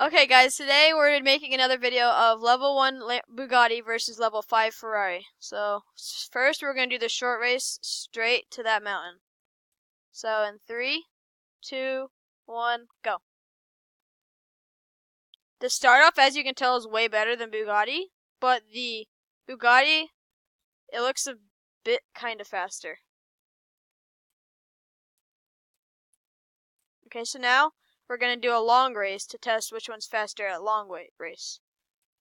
Okay guys, today we're making another video of level 1 Bugatti versus level 5 Ferrari. So, first we're going to do the short race straight to that mountain. So, in 3, 2, 1, go. The start off, as you can tell, is way better than Bugatti, but the Bugatti, it looks a bit kind of faster. Okay, so now we're going to do a long race to test which one's faster at long race.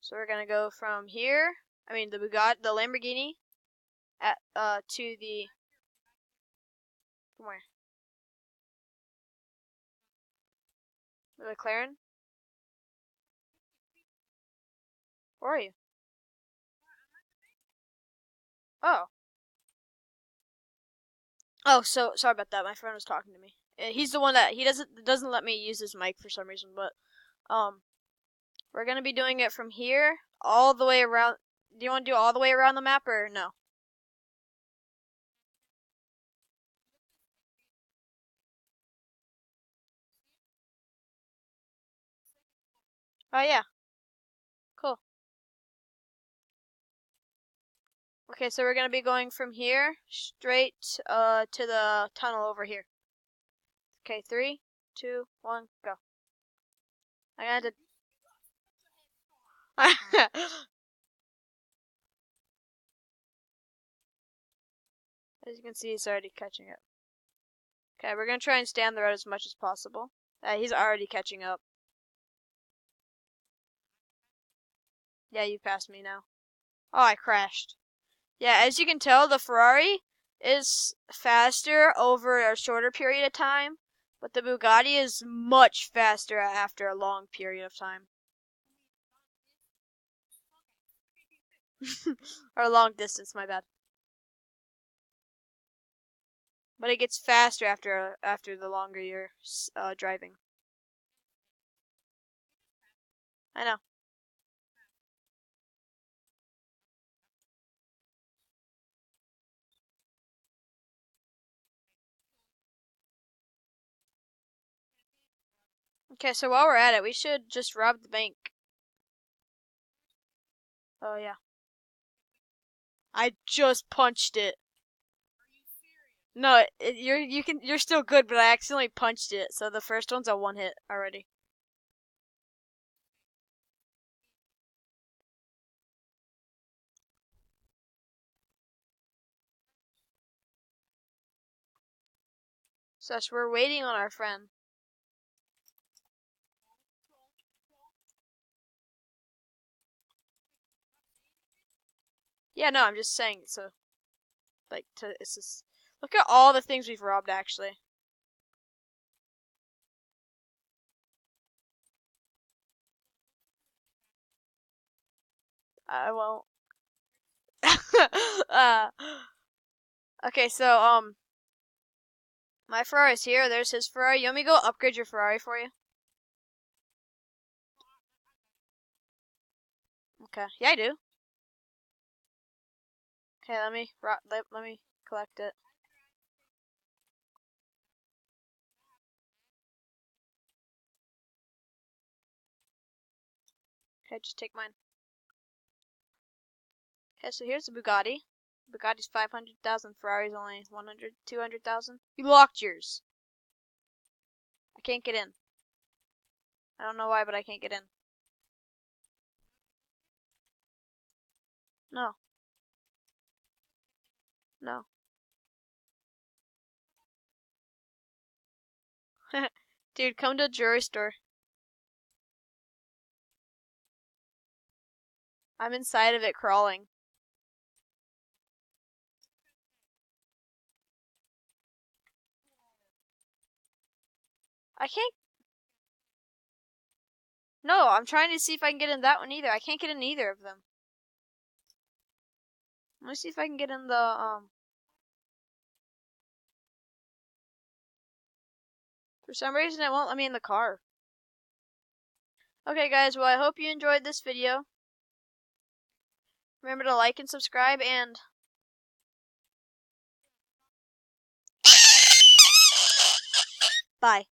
So we're gonna go from here. The Bugatti, the Lamborghini, to the from where? The McLaren. Where are you? Oh. Oh, so sorry about that. My friend was talking to me. He's the one that he doesn't let me use his mic for some reason. But we're gonna be doing it from here all the way around. Do you want to do all the way around the map or no? Oh yeah. Cool. Okay, so we're gonna be going from here straight to the tunnel over here. Okay, 3, 2, 1, go. I had to. As you can see, he's already catching up. Okay, we're gonna try and stay on the road as much as possible. He's already catching up. Yeah, you passed me now. Oh, I crashed. Yeah, as you can tell, the Ferrari is faster over a shorter period of time, but the Bugatti is much faster after a long period of time. Or a long distance, my bad. But it gets faster after the longer you're driving. I know. Okay, so while we're at it, we should just rob the bank. Oh yeah. I just punched it. No, you're still good, but I accidentally punched it, so the first one's a one hit already. So we're waiting on our friend. Yeah, no, I'm just saying. So, it's just look at all the things we've robbed. Actually, I won't. uh, okay, so my Ferrari's here. There's his Ferrari. You want me to go upgrade your Ferrari for you? Okay. Yeah, I do. Okay, let me collect it. Okay, just take mine. Okay, so here's the Bugatti. Bugatti's 500,000, Ferrari's only 100, 200,000. You locked yours. I can't get in. I don't know why, but I can't get in. No. No. Dude, come to the jewelry store. I'm inside of it crawling. I can't. No, I'm trying to see if I can get in that one either. I can't get in either of them. Let me see if I can get in the, For some reason it won't let me in the car. Okay guys, well I hope you enjoyed this video. Remember to like and subscribe and... Bye.